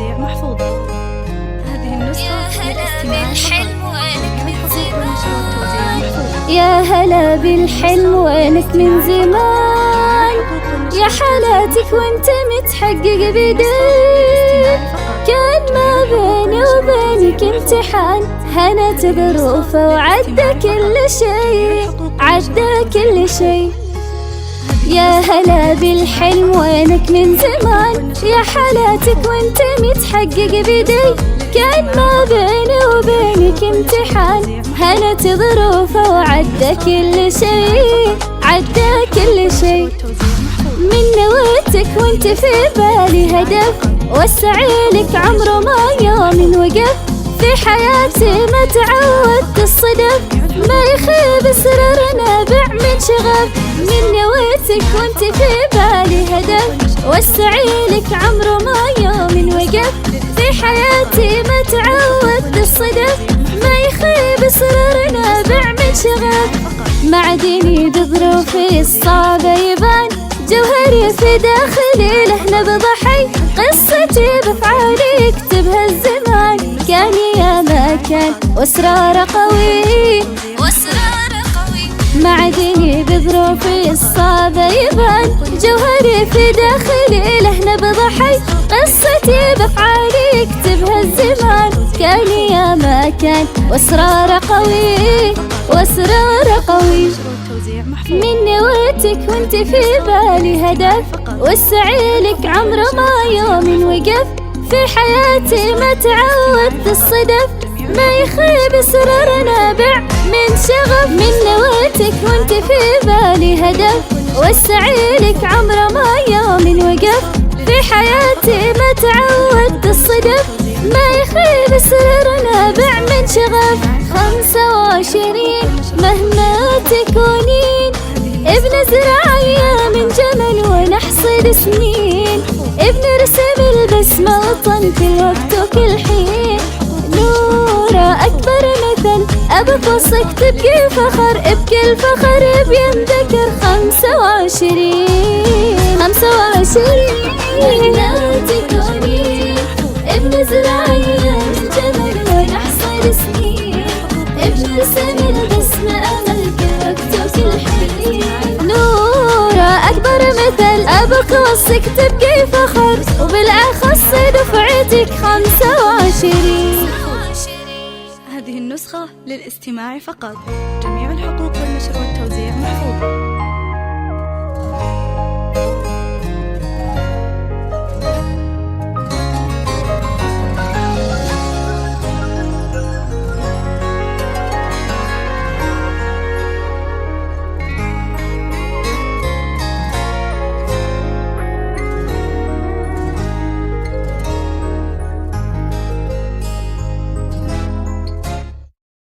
والتوزيع محفوظ. هذه النسخة للاستماع فقط. يا هلا بالحلم وينك من زمان، يا حالاتك وانت متحقق بديك. كان ما بيني وبينك امتحان، هنت ظروفه وعدى كل شيء، عدى كل شيء. يا هلا بالحلم وينك من زمان، يا حالاتك وانت متحقق بدي. كان ما بيني وبينك امتحان، هنت ظروفه وعدى كل شيء، عدى كل شيء. من نويتك وانت في بالي هدف، وسعيلك عمره ما يوم وقف. في حياتي ما تعودت الصدف، ما يخيب اسرار نابع من شغف. من نويتك وانت في بالي هدف، وسعيلك عمره ما يوم وقف. في حياتي ما تعودت الصدف، ما يخيب اسرار نابع من شغف. معدني بظروفي الصعبة يبان، جوهري في داخلي له نبض حي. قصتي بفعالي يكتبها الزمان، كان يا ما كان واسرار قوي، واسرار قوي. معدني بظروفي الصعبة يبان، جوهري في داخلي له نبض حي. قصتي بفعالي يكتبها الزمان، كان يا ما كان واسرار قوي، واسرار قوي. من نويتك وانت في بالي هدف، وسعيلك عمره ما يوم وقف. في حياتي ما تعودت الصدف، ما يخيب اسرار نابع من شغف. من نويتك وانت في بالي هدف، وسعيلك عمره ما يوم وقف. في حياتي ما تعودت الصدف، ما يخيب اسرار نابع من شغف. 25 مهما تكونين، ابن زراعية من جمل ونحصد سنين. ابن رسم البسمة وطن كل وقت وكل حين. نورة أكبر مثل أبقصك تبقي فخر، بكل فخر بينذكر. 25 مهما تكونين، ابن زراعية من جمل ونحصد سنين. ابن رسم البسمة أمل كل وقت وكل حين. نورة أكبر مثل أبقصك تبقي فخر، وبالأخص دفعتك 25. هذه النسخة للاستماع فقط. جميع الحقوق والنشر والتوزيع محفوظة.